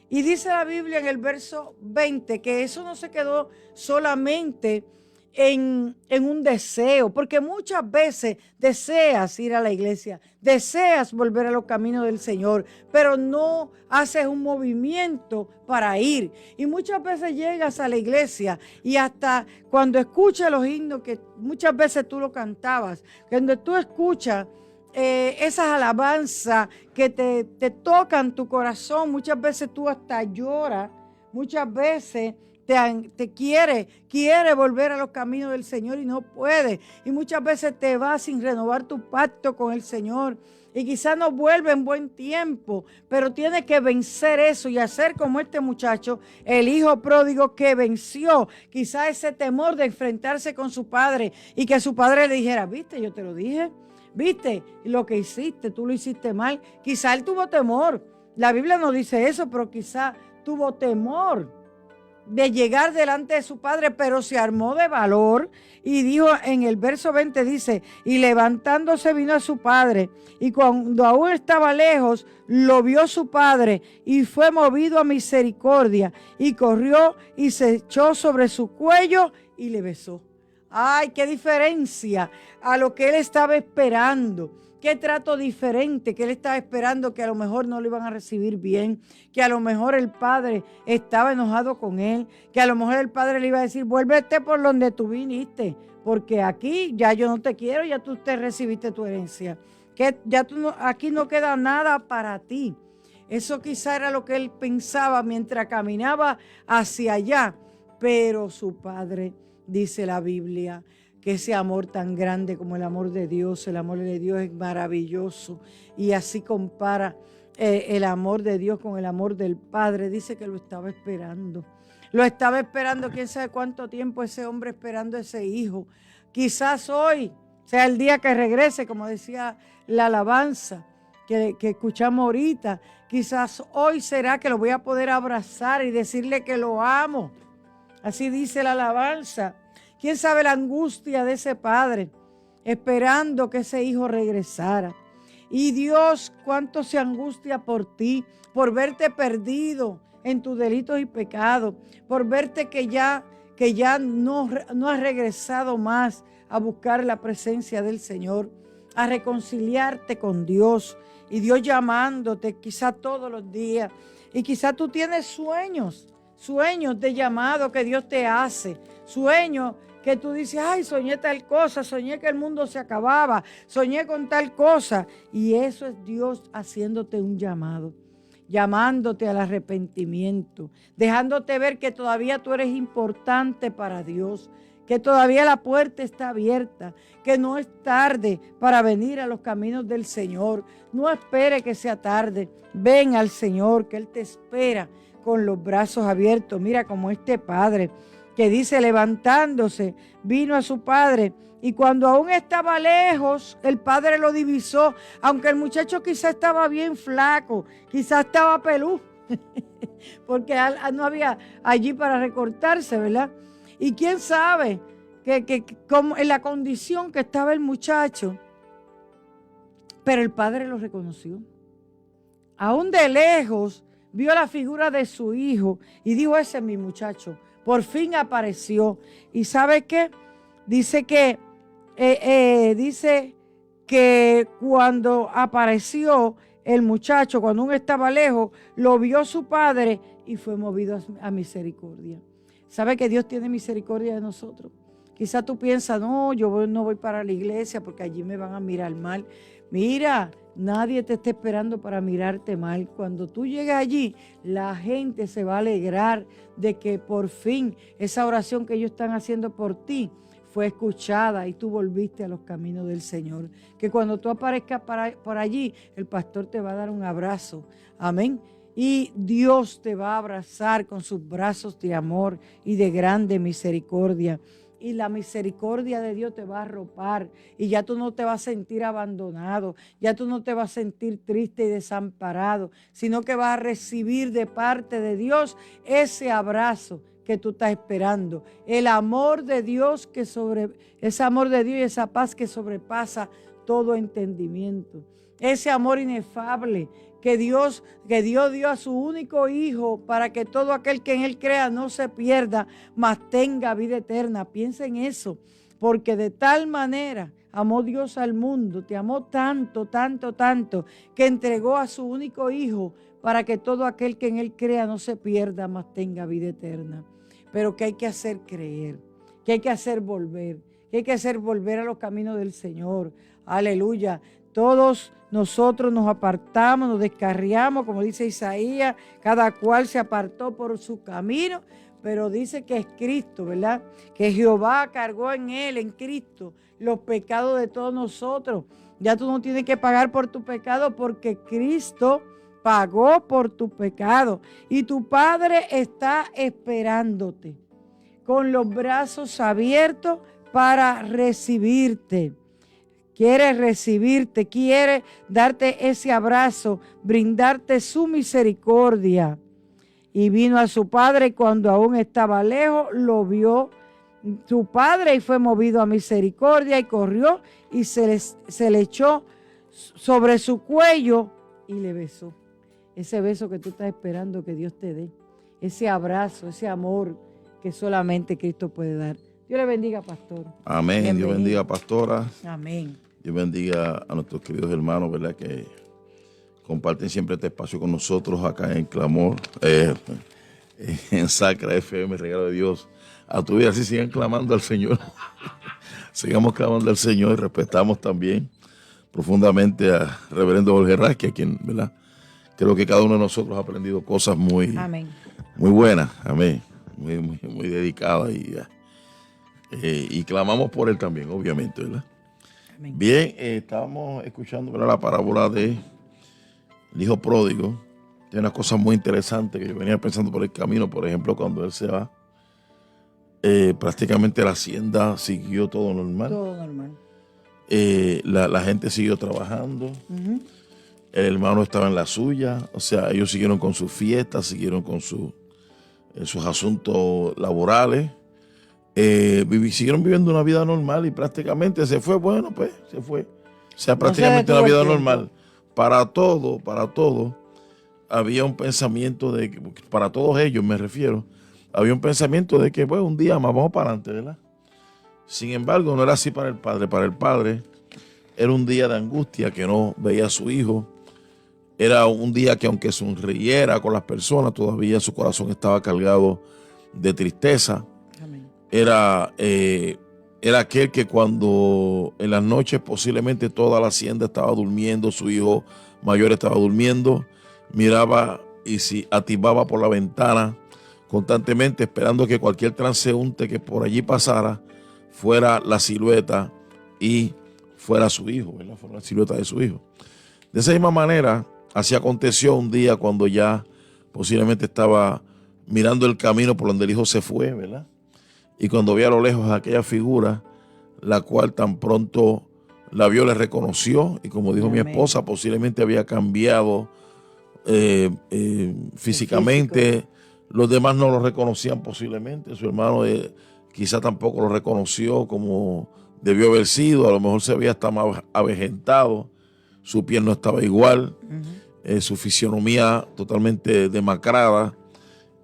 Y dice la Biblia en el verso 20 que eso no se quedó solamente en un deseo, porque muchas veces deseas ir a la iglesia, deseas volver a los caminos del Señor, pero no haces un movimiento para ir. Y muchas veces llegas a la iglesia y hasta cuando escuchas los himnos que muchas veces tú lo cantabas, cuando tú escuchas esas alabanzas que te tocan tu corazón, muchas veces tú hasta lloras, muchas veces te quiere volver a los caminos del Señor y no puede. Y muchas veces te vas sin renovar tu pacto con el Señor. Y quizás no vuelve en buen tiempo, pero tienes que vencer eso y hacer como este muchacho, el hijo pródigo que venció quizás ese temor de enfrentarse con su padre y que su padre le dijera, viste, yo te lo dije, viste, lo que hiciste, tú lo hiciste mal. Quizás él tuvo temor. La Biblia no dice eso, pero quizás tuvo temor de llegar delante de su padre, pero se armó de valor y dijo en el verso 20, dice, y levantándose vino a su padre, y cuando aún estaba lejos, lo vio su padre y fue movido a misericordia y corrió y se echó sobre su cuello y le besó. Ay, qué diferencia a lo que él estaba esperando. Qué trato diferente que él estaba esperando, que a lo mejor no lo iban a recibir bien, que a lo mejor el padre estaba enojado con él, que a lo mejor el padre le iba a decir, vuélvete por donde tú viniste, porque aquí ya yo no te quiero, ya tú te recibiste tu herencia, que ya tú no, aquí no queda nada para ti. Eso quizá era lo que él pensaba mientras caminaba hacia allá, pero su padre, dice la Biblia, que ese amor tan grande como el amor de Dios es maravilloso. Y así compara el amor de Dios con el amor del Padre. Dice que lo estaba esperando. Lo estaba esperando, quién sabe cuánto tiempo ese hombre esperando a ese hijo. Quizás hoy sea el día que regrese, como decía la alabanza que escuchamos ahorita. Quizás hoy será que lo voy a poder abrazar y decirle que lo amo. Así dice la alabanza. ¿Quién sabe la angustia de ese padre esperando que ese hijo regresara? Y Dios, cuánto se angustia por ti, por verte perdido en tus delitos y pecados, por verte que ya no has regresado más a buscar la presencia del Señor, a reconciliarte con Dios. Y Dios llamándote quizá todos los días. Y quizá tú tienes sueños de llamado que Dios te hace, sueños que tú dices, ay, soñé tal cosa, soñé que el mundo se acababa, soñé con tal cosa. Y eso es Dios haciéndote un llamado, llamándote al arrepentimiento, dejándote ver que todavía tú eres importante para Dios, que todavía la puerta está abierta, que no es tarde para venir a los caminos del Señor. No espere que sea tarde, ven al Señor, que Él te espera con los brazos abiertos. Mira como este padre que dice, levantándose, vino a su padre, y cuando aún estaba lejos, el padre lo divisó, aunque el muchacho quizás estaba bien flaco, quizás estaba pelú, porque no había allí para recortarse, ¿verdad? Y quién sabe como en la condición que estaba el muchacho, pero el padre lo reconoció. Aún de lejos, vio la figura de su hijo y dijo, ese es mi muchacho. Por fin apareció. ¿Y sabe qué? Dice que cuando apareció el muchacho, cuando aún estaba lejos, lo vio su padre y fue movido a misericordia. ¿Sabe que Dios tiene misericordia de nosotros? Quizás tú piensas, no, yo no voy para la iglesia porque allí me van a mirar mal. Mira, nadie te está esperando para mirarte mal. Cuando tú llegues allí, la gente se va a alegrar de que por fin esa oración que ellos están haciendo por ti fue escuchada y tú volviste a los caminos del Señor. Que cuando tú aparezcas por allí, el pastor te va a dar un abrazo. Amén. y Dios te va a abrazar con sus brazos de amor y de grande misericordia. Y la misericordia de Dios te va a arropar y ya tú no te vas a sentir abandonado, ya tú no te vas a sentir triste y desamparado, sino que vas a recibir de parte de Dios ese abrazo que tú estás esperando. El amor de Dios ese amor de Dios y esa paz que sobrepasa todo entendimiento. Ese amor inefable que Dios dio a su único Hijo para que todo aquel que en Él crea no se pierda, mas tenga vida eterna. Piensa en eso, porque de tal manera amó Dios al mundo, te amó tanto, tanto, tanto, que entregó a su único Hijo para que todo aquel que en Él crea no se pierda, mas tenga vida eterna. Pero que hay que hacer creer, que hay que hacer volver, que hay que hacer volver a los caminos del Señor. Aleluya. Todos nosotros nos apartamos, nos descarriamos, como dice Isaías, cada cual se apartó por su camino, pero dice que es Cristo, ¿verdad? Que Jehová cargó en Él, en Cristo, los pecados de todos nosotros. Ya tú no tienes que pagar por tu pecado porque Cristo pagó por tu pecado. Y tu Padre está esperándote con los brazos abiertos para recibirte. Quiere recibirte, quiere darte ese abrazo, brindarte su misericordia. Y vino a su padre cuando aún estaba lejos, lo vio su padre y fue movido a misericordia y corrió y se le echó sobre su cuello y le besó. Ese beso que tú estás esperando que Dios te dé, ese abrazo, ese amor que solamente Cristo puede dar. Dios le bendiga, pastor. Amén. Bienvenido. Dios bendiga, pastora. Amén. Dios bendiga a nuestros queridos hermanos, ¿verdad? Que comparten siempre este espacio con nosotros acá en Clamor, en Sacra FM, regalo de Dios a tu vida. Así sigan clamando al Señor. Sigamos clamando al Señor y respetamos también profundamente a Reverendo Jorge Rasque, a quien, ¿verdad? Creo que cada uno de nosotros ha aprendido cosas muy, Amén. muy buenas. Amén. Muy dedicadas y clamamos por él también, obviamente, ¿verdad? Amén. Bien, estábamos escuchando, ¿verdad?, la parábola del hijo pródigo. Tiene una cosa muy interesante que yo venía pensando por el camino. Por ejemplo, cuando él se va, prácticamente la hacienda siguió todo normal. Todo normal. La gente siguió trabajando. Uh-huh. El hermano estaba en la suya. O sea, ellos siguieron con sus fiestas, siguieron con sus asuntos laborales. Siguieron viviendo una vida normal y prácticamente se fue, se fue. O sea, prácticamente una vida normal. Para todo, había un pensamiento de que, para todos ellos me refiero, había un pensamiento de que, un día más vamos para adelante, ¿verdad? Sin embargo, no era así para el padre. Para el padre era un día de angustia que no veía a su hijo. Era un día que aunque sonriera con las personas, todavía su corazón estaba cargado de tristeza. Era aquel que cuando en las noches posiblemente toda la hacienda estaba durmiendo, su hijo mayor estaba durmiendo, miraba y atibaba por la ventana constantemente esperando que cualquier transeúnte que por allí pasara fuera la silueta y fuera su hijo, ¿verdad? Fuera la silueta de su hijo. De esa misma manera, así aconteció un día cuando ya posiblemente estaba mirando el camino por donde el hijo se fue, ¿verdad? Y cuando vio a lo lejos aquella figura, la cual tan pronto la vio, le reconoció. Y como dijo mi esposa, posiblemente había cambiado físicamente. Los demás no lo reconocían posiblemente. Su hermano quizá tampoco lo reconoció como debió haber sido. A lo mejor se había hasta más avejentado. Su piel no estaba igual. Su fisionomía totalmente demacrada.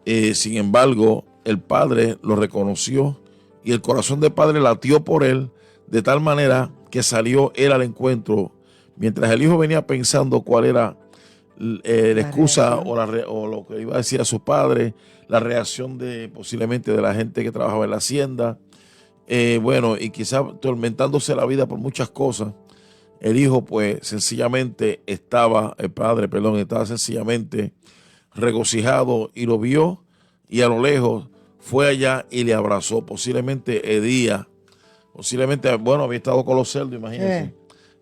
Sin embargo, el padre lo reconoció y el corazón del padre latió por él de tal manera que salió él al encuentro. Mientras el hijo venía pensando cuál era la excusa o lo que iba a decir a su padre, la reacción posiblemente de la gente que trabajaba en la hacienda, y quizás tormentándose la vida por muchas cosas, el hijo pues sencillamente estaba sencillamente regocijado y lo vio y a lo lejos fue allá y le abrazó. Posiblemente Edía, había estado con los cerdos, imagínense.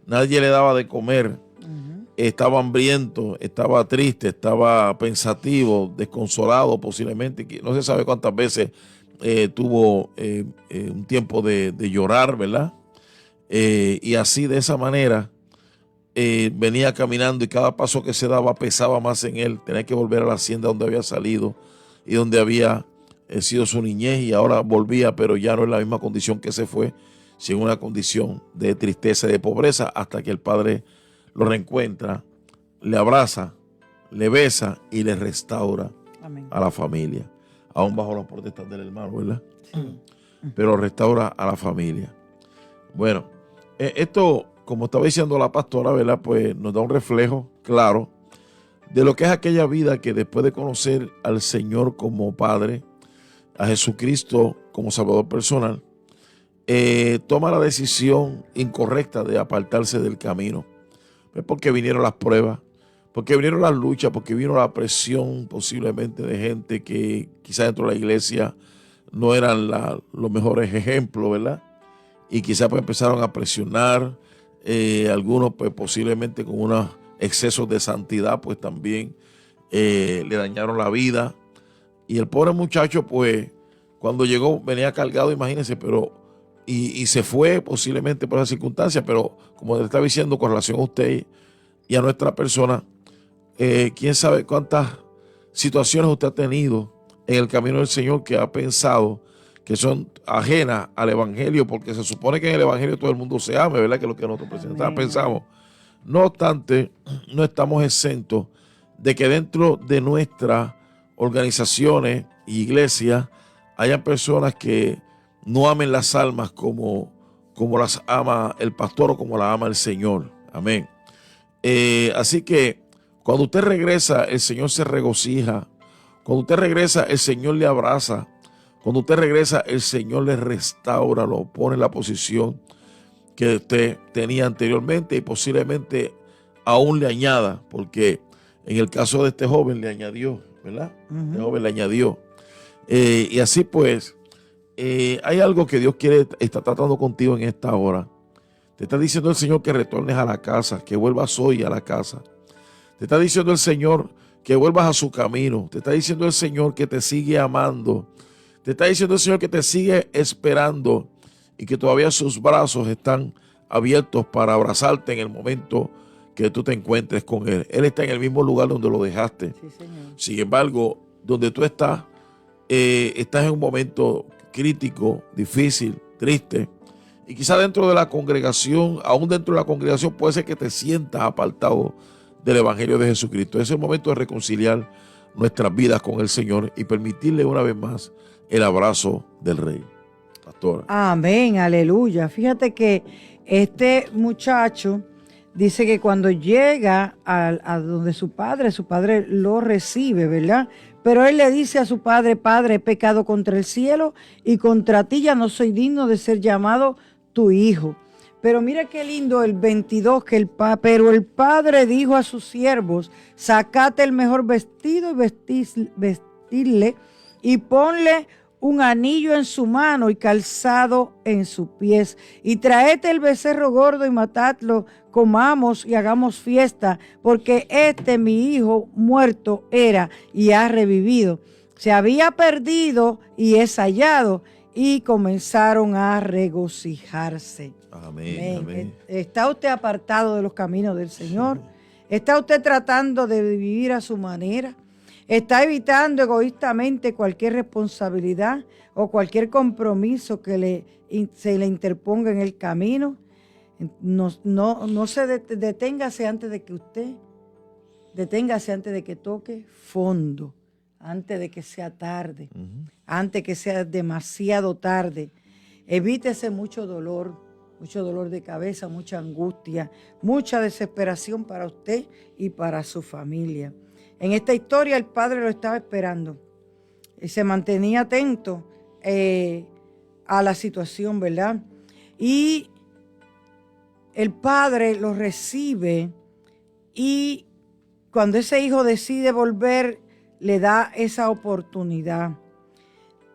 Nadie le daba de comer. estaba hambriento, estaba triste, estaba pensativo, desconsolado posiblemente. No se sabe cuántas veces tuvo un tiempo de llorar, ¿verdad? Y así de esa manera venía caminando y cada paso que se daba pesaba más en él. Tenía que volver a la hacienda donde había salido y donde había sido su niñez, y ahora volvía, pero ya no en la misma condición que se fue, sino en una condición de tristeza y de pobreza, hasta que el padre lo reencuentra, le abraza, le besa y le restaura Amén. a la familia, aún bajo la protesta del hermano, ¿verdad? Sí. Pero restaura a la familia. Bueno, esto, como estaba diciendo la pastora, ¿verdad? Pues nos da un reflejo claro de lo que es aquella vida que después de conocer al Señor como Padre, a Jesucristo como Salvador personal, toma la decisión incorrecta de apartarse del camino. Porque vinieron las pruebas, porque vinieron las luchas, porque vino la presión posiblemente de gente que quizás dentro de la iglesia no eran los mejores ejemplos, ¿verdad? Y quizás pues empezaron a presionar, algunos pues posiblemente con unos excesos de santidad pues también le dañaron la vida. Y el pobre muchacho pues cuando llegó venía cargado, imagínense, pero y se fue posiblemente por esa circunstancia, pero como le estaba diciendo con relación a usted y a nuestra persona, quién sabe cuántas situaciones usted ha tenido en el camino del Señor que ha pensado que son ajenas al Evangelio, porque se supone que en el Evangelio todo el mundo se ame, ¿verdad? Que es lo que nosotros pensamos. No obstante, no estamos exentos de que dentro de nuestras organizaciones e iglesias hayan personas que no amen las almas como las ama el pastor o como las ama el Señor. Amén. Así que cuando usted regresa, el Señor se regocija. Cuando usted regresa, el Señor le abraza. Cuando usted regresa, el Señor le restaura, lo pone en la posición que usted tenía anteriormente y posiblemente aún le añada, porque en el caso de este joven le añadió, ¿verdad? Este joven le añadió. Y así pues, hay algo que Dios está tratando contigo en esta hora. Te está diciendo el Señor que retornes a la casa, que vuelvas hoy a la casa. Te está diciendo el Señor que vuelvas a su camino. Te está diciendo el Señor que te sigue amando. Te está diciendo el Señor que te sigue esperando y que todavía sus brazos están abiertos para abrazarte en el momento que tú te encuentres con Él. Él está en el mismo lugar donde lo dejaste. Sí, Señor. Sin embargo, donde tú estás en un momento crítico, difícil, triste. Y quizá dentro de la congregación, aún dentro de la congregación, puede ser que te sientas apartado del Evangelio de Jesucristo. Es el momento de reconciliar nuestras vidas con el Señor y permitirle una vez más el abrazo del Rey. Pastora. Amén, aleluya. Fíjate que este muchacho dice que cuando llega a donde su padre lo recibe, ¿verdad? Pero él le dice a su padre: Padre, he pecado contra el cielo y contra ti, ya no soy digno de ser llamado tu hijo. Pero mira qué lindo el 22, pero el padre dijo a sus siervos: sacate el mejor vestido y vestirle y ponle un anillo en su mano y calzado en sus pies, y traete el becerro gordo y matadlo, comamos y hagamos fiesta, porque mi hijo muerto era y ha revivido, se había perdido y es hallado. Y comenzaron a regocijarse. Amén, amén. ¿Está usted apartado de los caminos del Señor? ¿Está usted tratando de vivir a su manera? ¿Está evitando egoístamente cualquier responsabilidad o cualquier compromiso que se le interponga en el camino? No se deténgase antes de que toque fondo, antes de que sea tarde, antes que sea demasiado tarde. Evítese mucho dolor de cabeza, mucha angustia, mucha desesperación para usted y para su familia. En esta historia el padre lo estaba esperando y se mantenía atento a la situación, ¿verdad? Y el padre lo recibe y cuando ese hijo decide volver, le da esa oportunidad.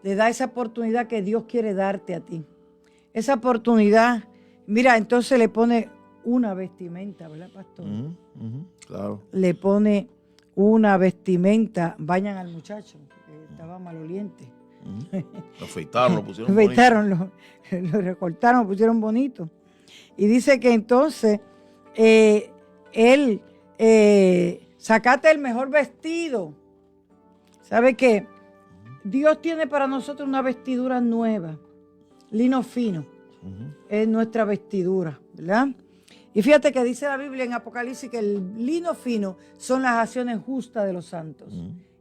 Le da esa oportunidad que Dios quiere darte a ti. Esa oportunidad, mira, entonces le pone una vestimenta, ¿verdad, pastor? Claro. Le pone una vestimenta, bañan al muchacho, que estaba maloliente. Lo afeitaron, lo pusieron Lo afeitaron, lo recortaron, lo pusieron bonito. Y dice que entonces él, sacate el mejor vestido. ¿Sabe qué? Dios tiene para nosotros una vestidura nueva, lino fino. Es nuestra vestidura, ¿verdad? Y fíjate que dice la Biblia en Apocalipsis que el lino fino son las acciones justas de los santos.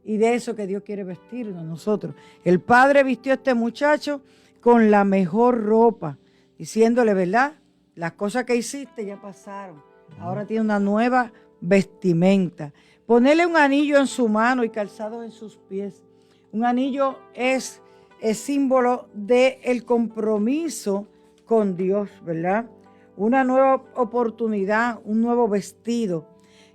Y de eso que Dios quiere vestirnos nosotros. El Padre vistió a este muchacho con la mejor ropa, diciéndole, ¿verdad? Las cosas que hiciste ya pasaron. Ahora tiene una nueva vestimenta. Ponerle un anillo en su mano y calzados en sus pies. Un anillo es símbolo del compromiso con Dios, ¿verdad? Una nueva oportunidad, un nuevo vestido,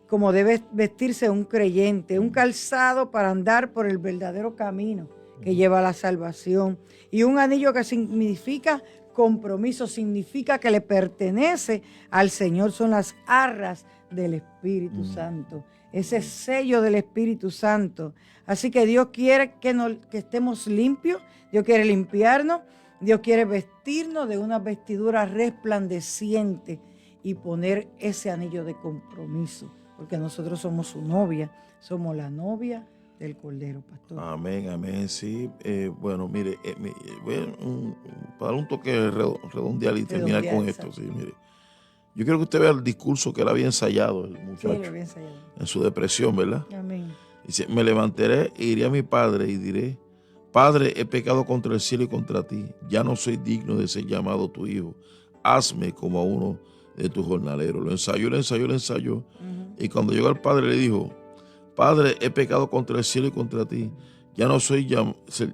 como debe vestirse un creyente, un calzado para andar por el verdadero camino que lleva a la salvación. Y un anillo que significa compromiso, significa que le pertenece al Señor, son las arras del Espíritu Santo, ese sello del Espíritu Santo. Así que Dios quiere que estemos limpios, Dios quiere limpiarnos, Dios quiere vestirnos de una vestidura resplandeciente y poner ese anillo de compromiso, porque nosotros somos su novia, somos la novia del Cordero, pastor. Amén, amén, sí. Bueno, mire, para dar un toque redondear y terminar con esto, sí, mire. Yo quiero que usted vea el discurso que él había ensayado, el muchacho, Sí, lo había ensayado. en su depresión, ¿verdad? Amén. Dice, me levantaré e iré a mi padre y diré, Padre, he pecado contra el cielo y contra ti. Ya no soy digno de ser llamado tu hijo. Hazme como a uno de tus jornaleros. Lo ensayó. Y cuando llegó al padre le dijo, Padre, he pecado contra el cielo y contra ti. Ya no soy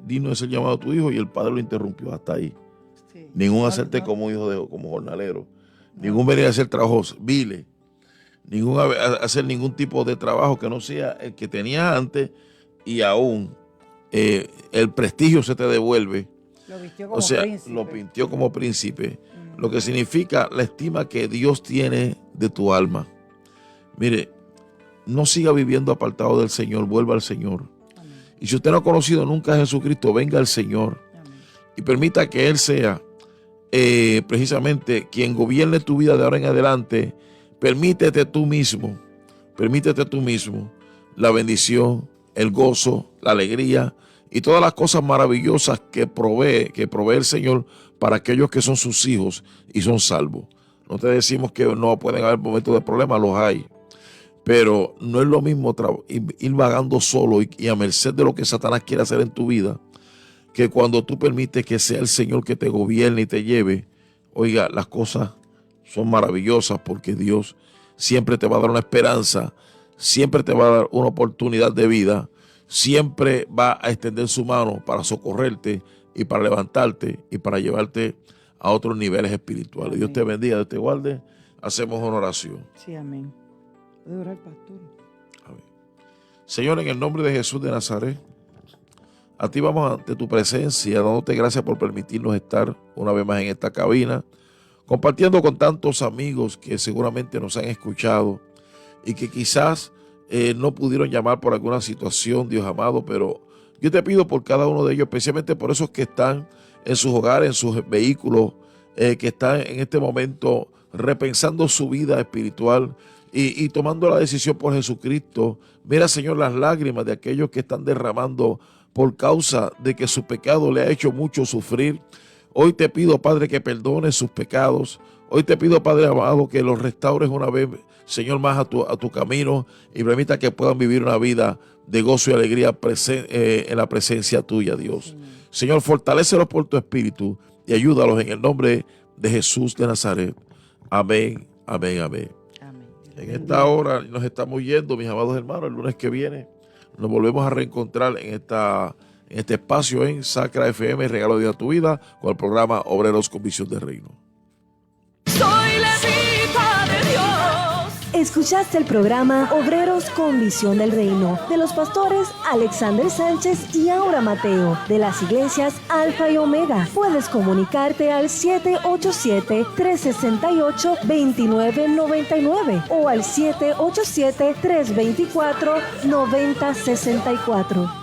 digno de ser llamado tu hijo. Y el padre lo interrumpió hasta ahí. Sí. Ningún hacerte como hijo, como jornalero. Ningún venir a hacer trabajos viles. Ningún hacer ningún tipo de trabajo que no sea el que tenías antes y aún el prestigio se te devuelve. Lo vistió como príncipe. Lo pintió como príncipe. Lo que significa la estima que Dios tiene de tu alma. Mire, no siga viviendo apartado del Señor, vuelva al Señor. Amén. Y si usted no ha conocido nunca a Jesucristo, venga al Señor. Amén. Y permita que Él sea precisamente quien gobierne tu vida de ahora en adelante. Permítete tú mismo la bendición, el gozo, la alegría y todas las cosas maravillosas que provee el Señor para aquellos que son sus hijos y son salvos. No te decimos que no pueden haber momentos de problemas, los hay, pero no es lo mismo ir vagando solo y a merced de lo que Satanás quiere hacer en tu vida, que cuando tú permites que sea el Señor que te gobierne y te lleve. Oiga, las cosas son maravillosas porque Dios siempre te va a dar una esperanza, siempre te va a dar una oportunidad de vida, siempre va a extender su mano para socorrerte y para levantarte y para llevarte a otros niveles espirituales. Amén. Dios te bendiga, Dios te guarde. Hacemos una oración. Sí, amén. ¿Puede orar, pastor? Amén. Señor, en el nombre de Jesús de Nazaret, a ti vamos ante tu presencia, dándote gracias por permitirnos estar una vez más en esta cabina, compartiendo con tantos amigos que seguramente nos han escuchado y que quizás no pudieron llamar por alguna situación, Dios amado, pero yo te pido por cada uno de ellos, especialmente por esos que están en sus hogares, en sus vehículos, que están en este momento repensando su vida espiritual y tomando la decisión por Jesucristo. Mira, Señor, las lágrimas de aquellos que están derramando por causa de que su pecado le ha hecho mucho sufrir. Hoy te pido, Padre, que perdones sus pecados. Hoy te pido, Padre amado, que los restaures una vez, Señor, más a tu camino y permita que puedan vivir una vida de gozo y alegría en la presencia tuya, Dios. Señor, fortalécelos por tu espíritu y ayúdalos en el nombre de Jesús de Nazaret. Amén, amén, amén. Amén. En esta hora nos estamos yendo, mis amados hermanos. El lunes que viene nos volvemos a reencontrar en este espacio en Sacra FM, Regalo de tu Vida, con el programa Obreros con Visión de Reino. Soy levita de Dios. Escuchaste el programa Obreros con Visión del Reino de los pastores Alexander Sánchez y Aura Mateo de las iglesias Alfa y Omega. Puedes comunicarte al 787-368-2999 o al 787-324-9064.